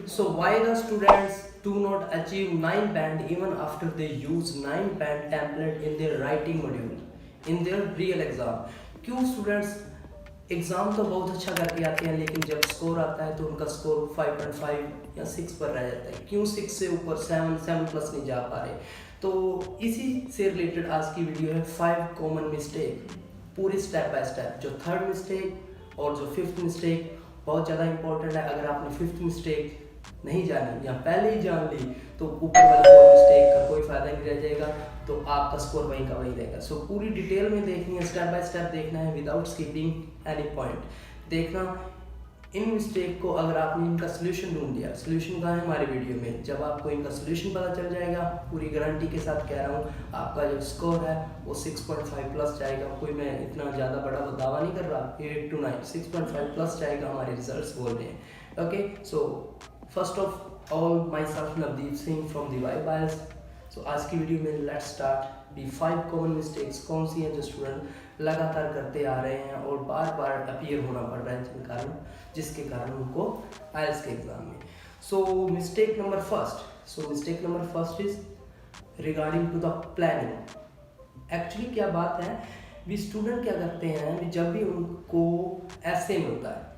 So why the students do not achieve 9 band even after they use 9 band template in their writing module in their real exam? क्यों students exam तो बहुत अच्छा करके आते हैं लेकिन जब स्कोर आता है तो उनका स्कोर 5.5 या 6 पर रह जाता है? क्यों 6 से ऊपर 7 प्लस नहीं जा पा रहे? तो इसी से रिलेटेड आज की वीडियो है 5 कॉमन मिस्टेक, पूरी स्टेप बाय स्टेप। जो थर्ड मिस्टेक और जो फिफ्थ मिस्टेक बहुत ज़्यादा इंपॉर्टेंट है। अगर आपने फिफ्थ मिस्टेक नहीं जानी या पहले ही जान ली तो ऊपर वाले फोर मिस्टेक का कोई फायदा नहीं रह जाएगा, तो आपका स्कोर वहीं का वहीं रहेगा। सो पूरी डिटेल में देखनी है, स्टेप बाय स्टेप देखना है विदाउट स्किपिंग एनी पॉइंट। देखना इन मिस्टेक को, अगर आपने इनका सोल्यूशन ढूंढ लिया, सोल्यूशन कहाँ है हमारी वीडियो में, जब आपको इनका सोल्यूशन पता चल जाएगा, पूरी गारंटी के साथ कह रहा हूँ, आपका जो स्कोर है वो 6.5 प्लस जाएगा। कोई मैं इतना ज़्यादा बड़ा दावा नहीं कर रहा, 8 to 9 6.5 प्लस जाएगा, हमारे रिजल्ट्स बोल रहे हैं। Okay, so first of all myself Navdeep Singh from the y bias. सो आज की वीडियो में let's start the 5 common mistakes. कौन सी हैं जो स्टूडेंट लगातार करते आ रहे हैं और बार बार अपीयर होना पड़ रहा है जिसके कारण उनको आइल्स के एग्जाम में। So mistake number first is regarding to the planning. Actually क्या बात है, भी स्टूडेंट क्या करते हैं, जब भी उनको ऐसे मिलता है,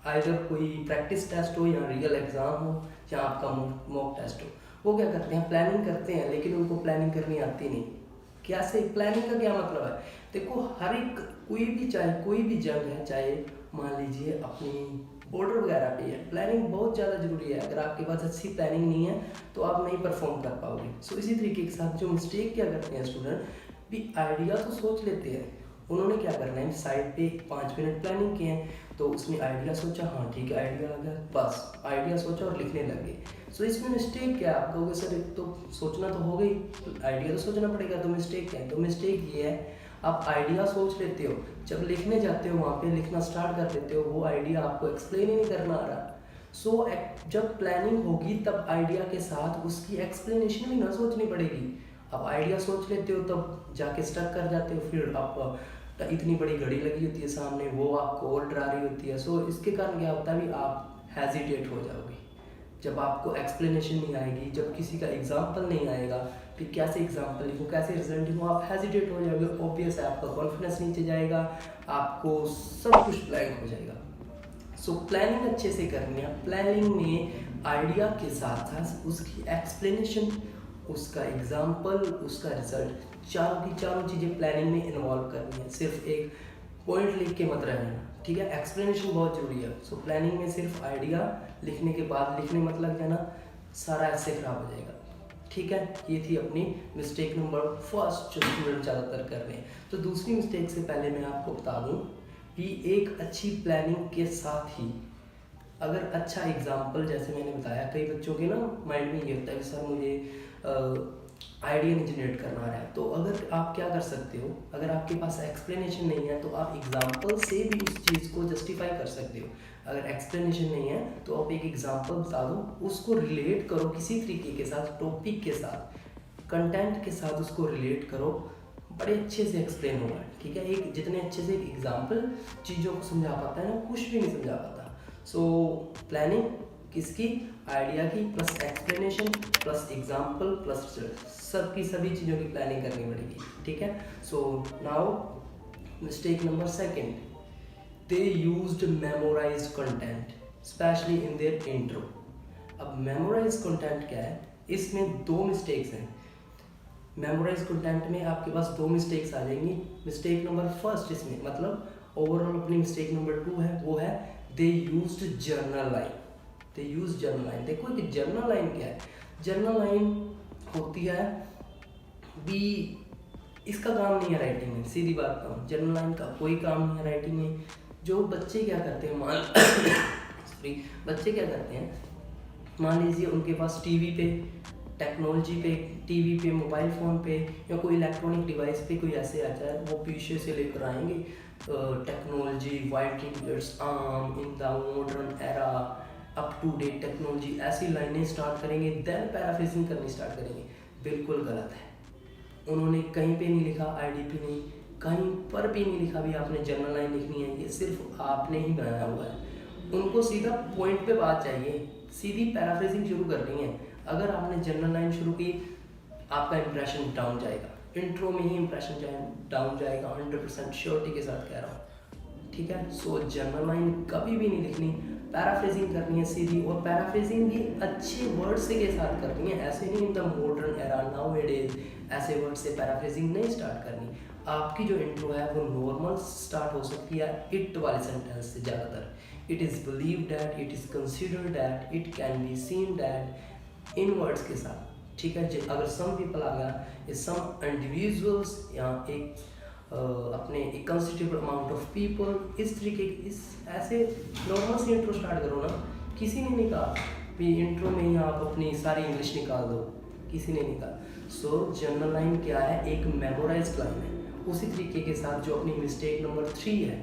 आइदर कोई प्रैक्टिस टेस्ट हो या रियल एग्जाम हो या आपका मॉक टेस्ट हो, वो क्या करते हैं, प्लानिंग करते हैं लेकिन उनको प्लानिंग करनी आती नहीं। कैसे? प्लानिंग का क्या मतलब है? देखो, हर एक कोई भी जंग है, चाहे मान लीजिए अपनी बॉर्डर वगैरह पे है, प्लानिंग बहुत ज़्यादा जरूरी है। अगर आपके पास अच्छी प्लानिंग नहीं है तो आप नहीं परफॉर्म कर पाओगे। सो इसी तरीके के साथ जो मिस्टेक क्या करते हैं स्टूडेंट, भी आइडिया तो सोच लेते हैं, उन्होंने क्या करना है, साइड पे 5 मिनट प्लानिंग किए हैं तो उसमें आइडिया सोचा, हाँ ठीक है आइडिया आ गया, बस आइडिया सोचा और लिखने लगे। सो इसमें मिस्टेक क्या है? आप कहोगे सर एक तो सोचना तो हो गई, आइडिया तो सोचना पड़ेगा, तो मिस्टेक क्या है? तो मिस्टेक ये है, आप आइडिया सोच लेते हो, जब लिखने जाते हो वहाँ पे लिखना स्टार्ट कर देते हो, वो आइडिया आपको एक्सप्लेन ही नहीं करना आ रहा। सो जब प्लानिंग होगी तब आइडिया के साथ उसकी एक्सप्लेनेशन भी ना सोचनी पड़ेगी। आप आइडिया सोच लेते हो तब जाके स्टक कर जाते हो, फिर आप इतनी बड़ी घड़ी लगी होती है सामने, वो आपको और डरा रही होती है। सो इसके कारण क्या होता है, भी आप हेजिटेट हो जाओगे जब आपको एक्सप्लेनेशन नहीं आएगी, जब किसी का एग्जाम्पल नहीं आएगा, फिर कैसे एग्जाम्पल लिखूँ, कैसे रिजल्ट लिखूँ, आप हेजिटेट हो जाओगे। ऑब्वियस है, आपका कॉन्फिडेंस नीचे जाएगा, आपको सब कुछ ब्लैंक हो जाएगा। सो प्लानिंग अच्छे से करनी है। प्लानिंग में आइडिया के साथ साथ उसकी एक्सप्लेनेशन, उसका एग्जाम्पल, उसका रिजल्ट, चारों की चारों चीज़ें प्लानिंग में इन्वॉल्व करनी है। सिर्फ एक पॉइंट लिख के मत रहना, ठीक है? एक्सप्लेनेशन बहुत जरूरी है। सो प्लानिंग में सिर्फ आइडिया लिखने के बाद लिखने मत लग जाना, सारा ऐसे खराब हो जाएगा, ठीक है? ये थी अपनी मिस्टेक नंबर फर्स्ट जो स्टूडेंट ज़्यादातर कर रहे हैं। तो दूसरी मिस्टेक से पहले मैं आपको बता दूँ कि एक अच्छी प्लानिंग के साथ ही अगर अच्छा एग्जाम्पल, जैसे मैंने बताया, कई बच्चों के ना माइंड में ये होता है कि सर मुझे आइडिया नहीं जनरेट करना रहा है, तो अगर आप क्या कर सकते हो, अगर आपके पास एक्सप्लेनेशन नहीं है तो आप एग्जाम्पल से भी उस चीज़ को जस्टिफाई कर सकते हो। अगर एक्सप्लेनेशन नहीं है तो आप एक एग्जाम्पल बता दो, उसको रिलेट करो किसी तरीके के साथ, टॉपिक के साथ, कंटेंट के साथ उसको रिलेट करो, बड़े अच्छे से एक्सप्लेन होगा, ठीक है? एक जितने अच्छे से एक एग्जाम्पल चीज़ों को समझा पाता है ना, कुछ भी नहीं समझा पाता। सो प्लानिंग किसकी? आइडिया की, plus explanation, plus example, plus सबकी सभी चीज़ों की प्लानिंग करनी पड़ेगी, ठीक है? So now mistake number second, they used memorised content specially in their intro. अब मेमोराइज्ड कंटेंट क्या है? इसमें दो मिस्टेक्स हैं। मेमोराइज कंटेंट में आपके पास दो मिस्टेक्स आ जाएंगी। मिस्टेक नंबर फर्स्ट इसमें, मतलब ओवरऑल अपनी मिस्टेक नंबर 2 है, वो है they used journal line. They use journal line. देखो कि जर्नल लाइन क्या है? जर्नल लाइन होती है भी, इसका काम नहीं है राइटिंग में, सीधी बात कहूँ, जर्नल लाइन का कोई काम नहीं है राइटिंग में। जो बच्चे क्या करते हैं, बच्चे क्या करते हैं, मान लीजिए उनके पास टीवी पे, टेक्नोलॉजी पे, टीवी पे, मोबाइल फ़ोन पे या कोई इलेक्ट्रॉनिक डिवाइस पे कोई ऐसे आता है, वो पीछे से लेकर आएंगे technology widely its arm in the modern era, up to date technology, ऐसी लाइनें स्टार्ट करेंगे, देन पैराफ्रेजिंग करनी स्टार्ट करेंगे। बिल्कुल गलत है। उन्होंने कहीं पे नहीं लिखा, आईडीपी नहीं, कहीं पर भी नहीं लिखा भी आपने जर्नल लाइन लिखनी है, ये सिर्फ आपने ही बनाया हुआ है। उनको सीधा पॉइंट पे बात चाहिए, सीधी पैराफ्रेजिंग शुरू करनी है। अगर आपने जनरल लाइन शुरू की, आपका इंप्रेशन डाउन जाएगा, इंट्रो में ही इंप्रेशन डाउन जाएगा, 100% श्योरिटी के साथ कह रहा हूँ, ठीक है। सो जनरल लाइन कभी भी नहीं लिखनी, पैराफ्रेजिंग करनी है सीधी, और पैराफ्रेजिंग भी अच्छे वर्ड से के साथ करनी है। ऐसे नहीं इन द मॉडर्न एरा नाउअडेज ऐसे वर्ड से पैराफ्रेजिंग नहीं स्टार्ट करनी। आपकी जो इंट्रो है वो नॉर्मल स्टार्ट हो सकती है इट वाले सेंटेंस से ज़्यादातर। It is believe that, it is consider that, it can be seen that, in words के साथ, ठीक है। अगर सम पीपल आ गया, सम इंडिविजुअल्स या एक अपने एक कंसिडरेबल अमाउंट ऑफ पीपल, इस तरीके इस ऐसे नॉर्मल से इंट्रो स्टार्ट करो ना। किसी ने नहीं कहा कि इंट्रो में ही आप अपनी सारी इंग्लिश निकाल दो, किसी ने नहीं कहा। सो जनरल लाइन क्या है, एक मेमोराइज्ड लाइन है। उसी तरीके के साथ जो अपनी मिस्टेक नंबर 3 है,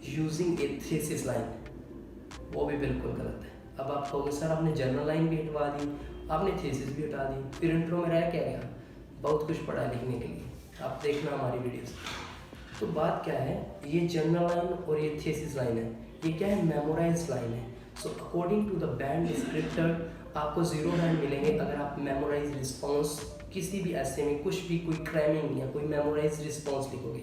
यूजिंग ए थीसिस लाइन, वो भी बिल्कुल गलत है। अब आप कहोगे सर आपने जनरल लाइन भी हटवा दी, आपने थीसिस भी हटा दी, फिर इंट्रो में रह क्या गया? बहुत कुछ पढ़ा है लिखने के लिए, आप देखना हमारी वीडियोस। तो बात क्या है, ये जनरल लाइन और ये थीसिस लाइन है, ये क्या है, मेमोराइज्ड लाइन है। So according to the band descriptor आपको 0 बैंड मिलेंगे अगर आप मेमोराइज रिस्पॉन्स किसी भी ऐसे में कुछ भी कोई क्रैमिंग या कोई मेमोराइज रिस्पॉन्स लिखोगे।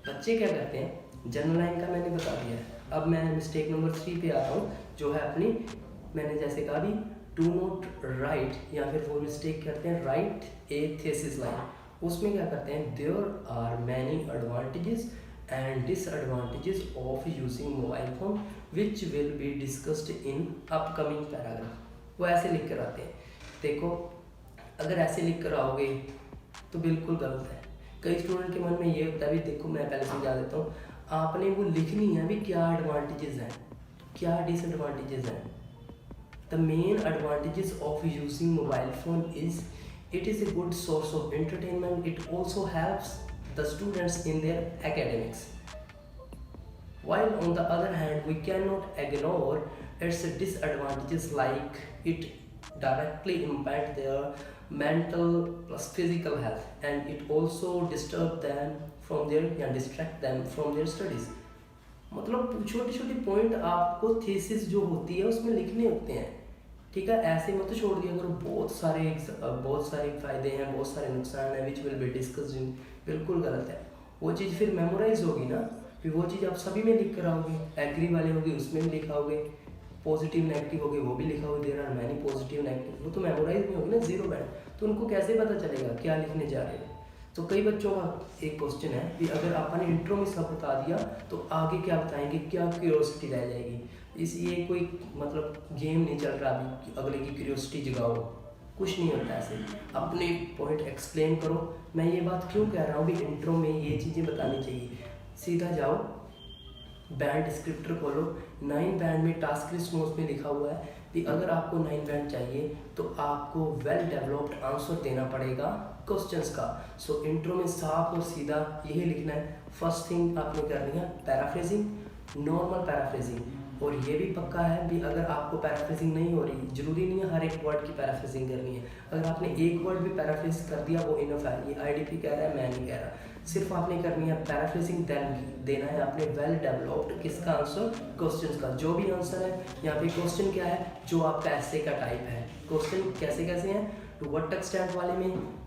बच्चे क्या करते हैं, जनरल लाइन का मैंने बता दिया है। अब मैं मिस्टेक नंबर 3 पे आता हूँ, जो है अपनी, मैंने जैसे कहा भी, डू नॉट राइट, या फिर वो मिस्टेक करते हैं राइट ए थीसिस लाइन। उसमें क्या करते हैं, there are many advantages and disadvantages of using mobile phone which will be discussed in upcoming paragraph. वो ऐसे लिख कर आते हैं। देखो अगर ऐसे लिख कर आओगे तो बिल्कुल गलत है। कई स्टूडेंट के मन में ये होता है, भी देखो मैं पहले समझा देता हूँ, आपने वो लिखनी है भी क्या एडवांटेजेस हैं, क्या डिसएडवांटेजेस हैं। The main advantages of using mobile phone is it is a good source of entertainment. It also helps the students in their academics. While on the other hand, we cannot ignore its disadvantages, like it directly impact their mental plus physical health, and it also disturb them from their या distract them from their studies. मतलब छोटे छोटे point आपको thesis जो होती है उसमें लिखने होते हैं, ठीक है। ऐसे मत छोड़ दिया करो, बहुत सारे फायदे हैं, बहुत सारे नुकसान हैं, विच विल बी डिस्कस्ड इन, बिल्कुल गलत है। वो चीज़ फिर मेमोराइज होगी ना, फिर वो चीज़ आप सभी में लिख कर आओगे, एग्री वाले होगे उसमें भी लिखाओगे, पॉजिटिव नेगेटिव होगे वो भी लिखाओगे, there are many positive negative, वो तो मेमोराइज में होगी ना 0 बैंड, तो उनको कैसे पता चलेगा क्या लिखने जा रहे हैं। तो कई बच्चों का एक क्वेश्चन है कि अगर आपने इंट्रो में सब बता दिया तो आगे क्या बताएंगे, क्या क्यूरियोसिटी रह जाएगी। ये कोई मतलब गेम नहीं चल रहा अभी कि अगले की क्यूरियोसिटी जगाओ, कुछ नहीं होता ऐसे। अपने पॉइंट एक्सप्लेन करो। मैं ये बात क्यों कह रहा हूँ भी इंट्रो में ये चीज़ें बतानी चाहिए। सीधा जाओ बैंड डिस्क्रिप्टर खोलो, 9 बैंड में टास्क रिस्पॉन्स में लिखा हुआ है कि अगर आपको 9 बैंड चाहिए तो आपको वेल डेवलप्ड आंसर देना पड़ेगा क्वेश्चंस का। सो इंट्रो में साफ और सीधा यही लिखना है। फर्स्ट थिंग आपने करनी है पैराफ्रेजिंग, नॉर्मल पैराफ्रेजिंग। और ये भी पक्का है भी अगर आपको पैराफ्रेजिंग नहीं हो रही, जरूरी नहीं है हर एक वर्ड की पैराफ्रेजिंग करनी है। अगर आपने एक वर्ड भी पैराफ्रेज कर दिया वो इनफ है। ये आईडीपी कह रहा है, मैं नहीं कह रहा। सिर्फ आपने करनी है पैराफ्रेजिंग, देन देना है आपने वेल डेवलप्ड किसका आंसर, क्वेश्चंस का। जो भी आंसर है यहाँ पे क्वेश्चन क्या है, जो आपका ऐसे का टाइप है। क्वेश्चन कैसे कैसे हैं, टू व्हाट एक्सटेंट वाले में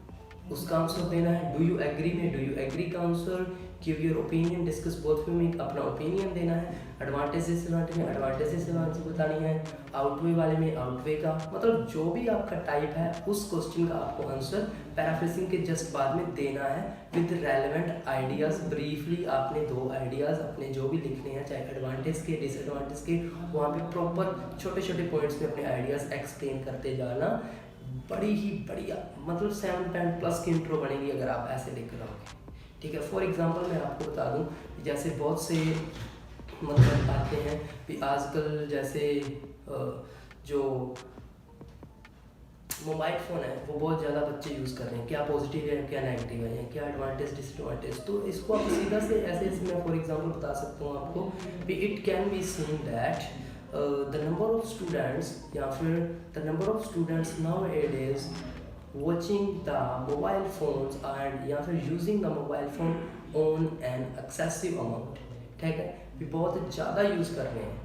उसका आंसर देना है, डू यू एग्री में डू यू एग्री का answer, give your opinion, discuss both में अपना ओपिनियन देना है, एडवांटेजेस में एडवांटेजेस आंसर बतानी है, आउटवे वाले में आउटवे का। मतलब जो भी आपका टाइप है उस क्वेश्चन का आपको आंसर पैराफ्रेजिंग के जस्ट बाद में देना है विद रेलेवेंट आइडियाज। ब्रीफली आपने 2 आइडियाज अपने जो भी लिखने हैं, चाहे एडवांटेज के डिसएडवांटेज के, वहाँ पे प्रॉपर छोटे छोटे पॉइंट्स में अपने आइडियाज एक्सप्लेन करते जाना। बड़ी ही बढ़िया मतलब 7 बैंड प्लस की इंट्रो बनेगी अगर आप ऐसे लेकर आओगे, ठीक है। फॉर एग्जांपल मैं आपको बता दूं, जैसे बहुत से मतलब आते हैं कि आजकल जैसे जो मोबाइल फ़ोन है वो बहुत ज़्यादा बच्चे यूज़ कर रहे हैं, क्या पॉजिटिव है क्या नेगेटिव है, क्या एडवांटेज डिसएडवांटेज। तो इसको आप सीधा से ऐसे मैं फॉर एग्जांपल बता सकता हूँ आपको कि it can be seen that the number of students या फिर the number of students nowadays watching the mobile phones and या फिर using the mobile phone on an excessive amount, ठीक है, भी बहुत ज़्यादा यूज़ कर रहे हैं,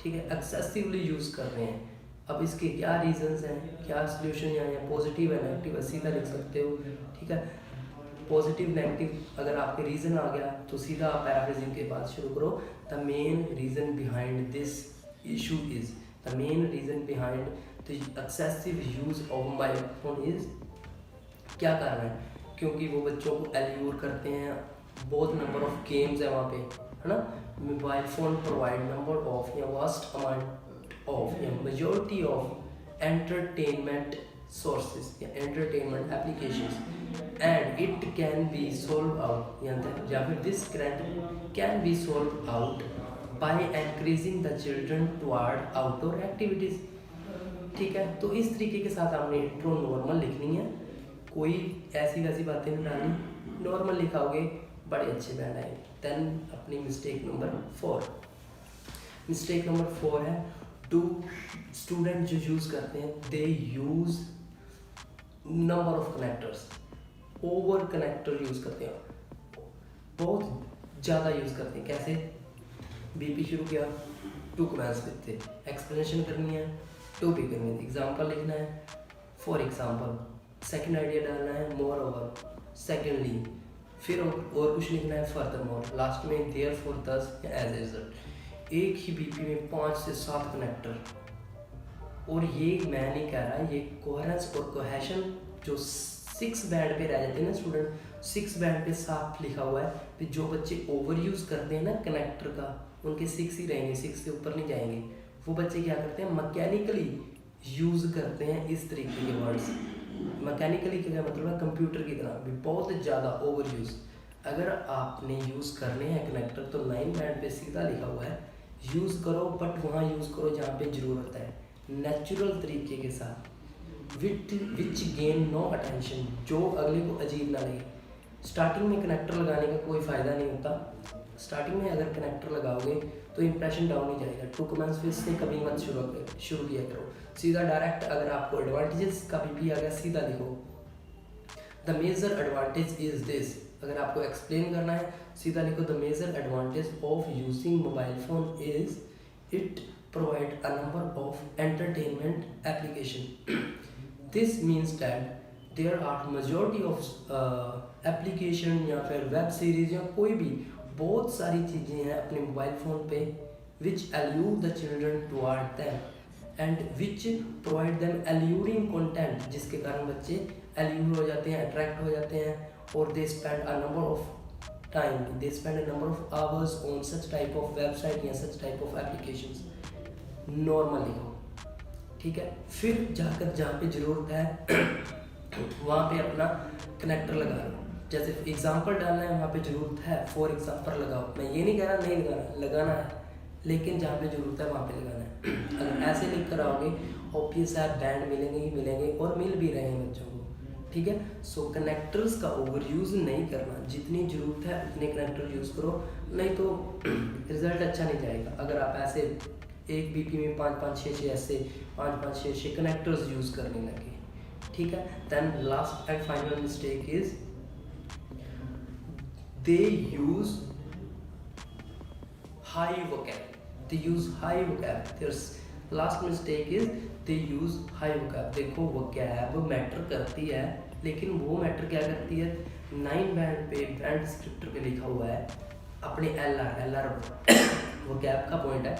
ठीक है, एक्सेसिवली यूज़ कर रहे हैं। अब इसके क्या रीजंस हैं, क्या सोल्यूशन यहाँ पॉजिटिव है नेगेटिव सीधा लिख सकते हो, ठीक है। पॉजिटिव नेगेटिव अगर आपके रीज़न आ गया तो सीधा आप पैराफ्रेजिंग के बाद शुरू करो। The main reason behind this issue is, the main reason behind the excessive use of mobile phone is, क्या कारण है, क्योंकि वो बच्चों को एल्यूर करते हैं, बहुत नंबर ऑफ गेम्स है वहाँ पे, है ना। Mobile phone provide number of या वास्ट अमाउंट ऑफ या मेजॉरिटी ऑफ एंटरटेनमेंट सोर्सेज या entertainment applications and it can be solve out या फिर this can be solve out by encouraging the children toward outdoor activities, ठीक है। तो इस तरीके के साथ आपने इंट्रो नॉर्मल लिखनी है, कोई ऐसी वैसी बातें नहीं डालनी, नॉर्मल लिखाओगे बड़े अच्छे बैंड आएंगे। देन अपनी मिस्टेक नंबर 4, मिस्टेक नंबर 4 है टू स्टूडेंट जो यूज़ करते हैं they use number of connectors, over connector use करते हैं, बहुत ज़्यादा यूज़ करते हैं। कैसे, बीपी शुरू किया, टू कमेंट्स लिखते, एक्सप्लेनेशन करनी है, टू पी करनी है, एग्जाम्पल लिखना है, फॉर एग्जाम्पल, सेकेंड आइडिया डालना है, मोर ओवर, सेकेंडली, फिर और कुछ लिखना है, फर्दर मोर, लास्ट में देयर फॉर दस या एज ए रिजल्ट। एक ही बीपी में 5 से 7 कनेक्टर, और ये मैं नहीं कह रहा, ये कोहेरेंस और कोहेशन जो 6 बैंड पे रह जाते हैं ना स्टूडेंट, 6 बैंड पे साफ लिखा हुआ है कि जो बच्चे ओवर यूज़ करते हैं ना कनेक्टर का, उनके 6 ही रहेंगे, 6 से ऊपर नहीं जाएंगे। वो बच्चे क्या करते हैं, मैकेनिकली यूज़ करते हैं इस तरीके के वर्ड्स। मैकेनिकली क्या मतलब है, कंप्यूटर की तरह भी बहुत ज़्यादा ओवर यूज़। अगर आपने यूज़ करने हैं कनेक्टर तो 9 बैंड पे सीधा लिखा हुआ है, यूज़ करो, बट वहाँ यूज़ करो जहाँ पे ज़रूरत है, नेचुरल तरीके के साथ, विच गेन नो अटेंशन, जो अगले को अजीब ना लगे। स्टार्टिंग में कनेक्टर लगाने का कोई फ़ायदा नहीं होता। स्टार्टिंग में अगर कनेक्टर लगाओगे तो इंप्रेशन डाउन ही जाएगा। टू कमेंट्स फिर से कभी मत शुरू किया करो, सीधा डायरेक्ट। अगर आपको एडवांटेजेस का भी आ गया सीधा लिखो, the major advantage is this. अगर आपको एक्सप्लेन करना है सीधा लिखो, the major advantage of using mobile phone is it provide a number of entertainment application. This means that there are majority of application या फिर वेब सीरीज या कोई भी बहुत सारी चीज़ें हैं अपने मोबाइल फ़ोन पे which allure the children toward them and which provide them alluring content, जिसके कारण बच्चे allure हो जाते हैं, attract हो जाते हैं, और they spend a number of time, they spend a number of hours on such type of website या such type of applications। Normal लिखो, ठीक है। फिर जाकर जहाँ पे ज़रूरत है वहाँ पे अपना कनेक्टर लगा लो। जैसे एग्जांपल डालना है वहाँ पे ज़रूरत है, फॉर एग्जांपल लगाओ। मैं ये नहीं कह रहा नहीं लगाना, लगाना है, लेकिन जहाँ पे ज़रूरत है वहाँ पे लगाना है। अगर ऐसे लिख कर आओगे ऑब्वियस है बैंड मिलेंगे ही मिलेंगे, और मिल भी रहे हैं बच्चों को, ठीक है। सो कनेक्टर्स का ओवर यूज़ नहीं करना, जितनी ज़रूरत है उतने कनेक्टर यूज़ करो, नहीं तो रिजल्ट अच्छा नहीं जाएगा। अगर आप ऐसे एक बीपी में 5-5-6 ऐसे 5-5-6 कनेक्टर्स यूज़ करने लगे, ठीक है। Then last and final mistake is they use high vocab, they use high vocab. Their last mistake is they use high vocab. देखो वोकैब मैटर करती है, लेकिन वो मैटर क्या करती है, 9 बैंड पे बैंड डिस्क्रिप्टर पे लिखा हुआ है अपने एल आर वोकैब का पॉइंट है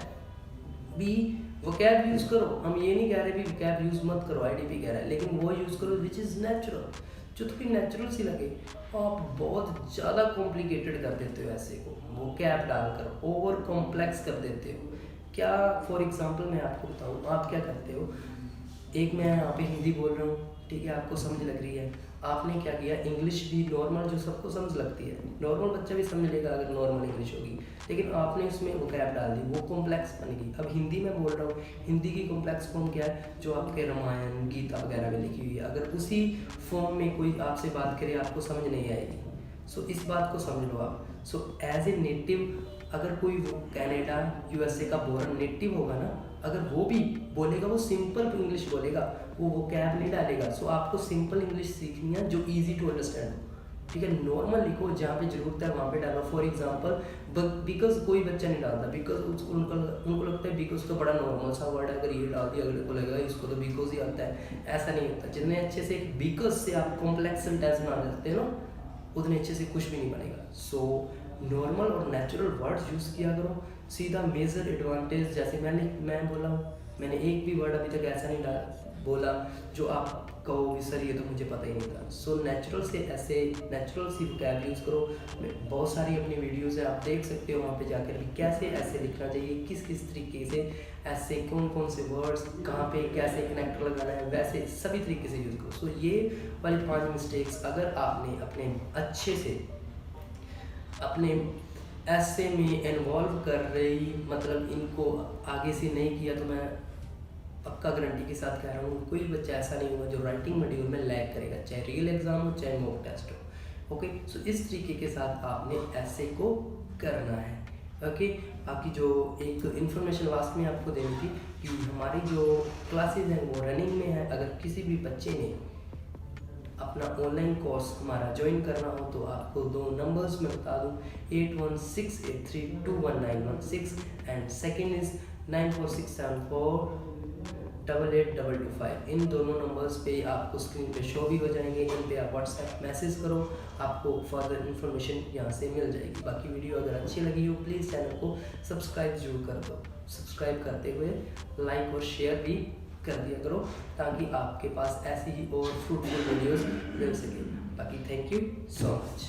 भी वोकैब यूज़ करो। हम ये नहीं कह रहे भी वोकैब यूज़ मत करो, आईडीपी कह रहा है, लेकिन वो यूज़ करो विच इज़ नेचुरल, जो थोड़ी नेचुरल सी लगे। आप बहुत ज़्यादा कॉम्प्लिकेटेड कर देते हो ऐसे को वोकैब डालकर, ओवर कॉम्प्लेक्स कर देते हो। क्या फॉर एग्जांपल मैं आपको बताऊँ, आप क्या करते हो, एक मैं यहाँ पे हिंदी बोल रहा हूँ, ठीक है, आपको समझ लग रही है, आपने क्या किया, इंग्लिश भी नॉर्मल जो सबको समझ लगती है, नॉर्मल बच्चा भी समझ लेगा अगर नॉर्मल इंग्लिश होगी, लेकिन आपने उसमें वोकैब डाल दी, वो कॉम्प्लेक्स बन गई। अब हिंदी में बोल रहा हूँ, हिंदी की कॉम्प्लेक्स फॉर्म क्या है, जो आपके रामायण गीता वगैरह में लिखी हुई है, अगर उसी फॉर्म में कोई आपसे बात करे आपको समझ नहीं आएगी। सो इस बात को समझ लो आप। सो एज ए नेटिव, अगर कोई कनाडा यूएसए का बोरन नेटिव होगा ना, अगर वो भी बोलेगा वो सिंपल इंग्लिश बोलेगा, वो वोकैब नहीं डालेगा। सो आपको सिंपल इंग्लिश सीखनी है जो इजी टू अंडरस्टैंड हो, ठीक है। नॉर्मल लिखो, जहाँ पे जरूरत है वहाँ पे डालो। फॉर एग्जांपल बिकॉज कोई बच्चा नहीं डालता बिकॉज, उसको उनको लगता है बिकॉज तो बड़ा नॉर्मल सा वर्ड है, अगर ये डाल दिया अगले को लगेगा इसको तो बिकॉज ही आता है। ऐसा नहीं होता। जितने अच्छे से बिकॉज से आप कॉम्प्लेक्स सेंटेंस बना देते हो ना, उतने अच्छे से कुछ भी नहीं बनेगा। सो नॉर्मल और नेचुरल वर्ड्स यूज़ किया करो। सीधा मेजर एडवांटेज, जैसे मैं बोला हूँ, मैंने एक भी वर्ड अभी तक ऐसा नहीं बोला जो आप कहो सर ये तो मुझे पता ही नहीं था। सो नेचुरल से ऐसे नेचुरल सी वोकैब यूज़ करो। बहुत सारी अपनी वीडियोस है, आप देख सकते हो वहाँ पे जाकर भी कैसे ऐसे लिखना चाहिए, किस किस तरीके से ऐसे कौन कौन से वर्ड्स कहाँ पे कैसे कनेक्टर लगाना है, वैसे सभी तरीके से यूज़ करो। सो ये वाली 5 मिस्टेक्स अगर आपने अपने अच्छे से अपने ऐसे में इन्वॉल्व कर रही, मतलब इनको आगे से नहीं किया, तो मैं पक्का गारंटी के साथ कह रहा हूँ कोई बच्चा ऐसा नहीं होगा जो राइटिंग मॉड्यूल में लैग करेगा, चाहे रियल एग्जाम हो चाहे मॉक टेस्ट हो। ओके, सो इस तरीके के साथ आपने ऐसे को करना है। ओके, बाकी जो एक इन्फॉर्मेशन लास्ट में आपको देनी थी कि हमारी जो क्लासेज हैं वो रनिंग में है। अगर किसी भी बच्चे ने अपना ऑनलाइन कोर्स हमारा ज्वाइन करना हो तो आपको 2 नंबर्स में बता दूँ, 8168321916 एंड सेकेंड इज़ 9467488225। इन दोनों नंबर्स पे आपको स्क्रीन पे शो भी हो जाएंगे। इन पे आप व्हाट्सएप मैसेज करो, आपको फर्दर इन्फॉर्मेशन यहाँ से मिल जाएगी। बाकी वीडियो अगर अच्छी लगी हो प्लीज़ चैनल को सब्सक्राइब जरूर कर दो। सब्सक्राइब करते हुए लाइक और शेयर भी कर दिया करो ताकि आपके पास ऐसी ही और फ्रूटफुल वीडियोस मिल सके। बाकी थैंक यू सो मच।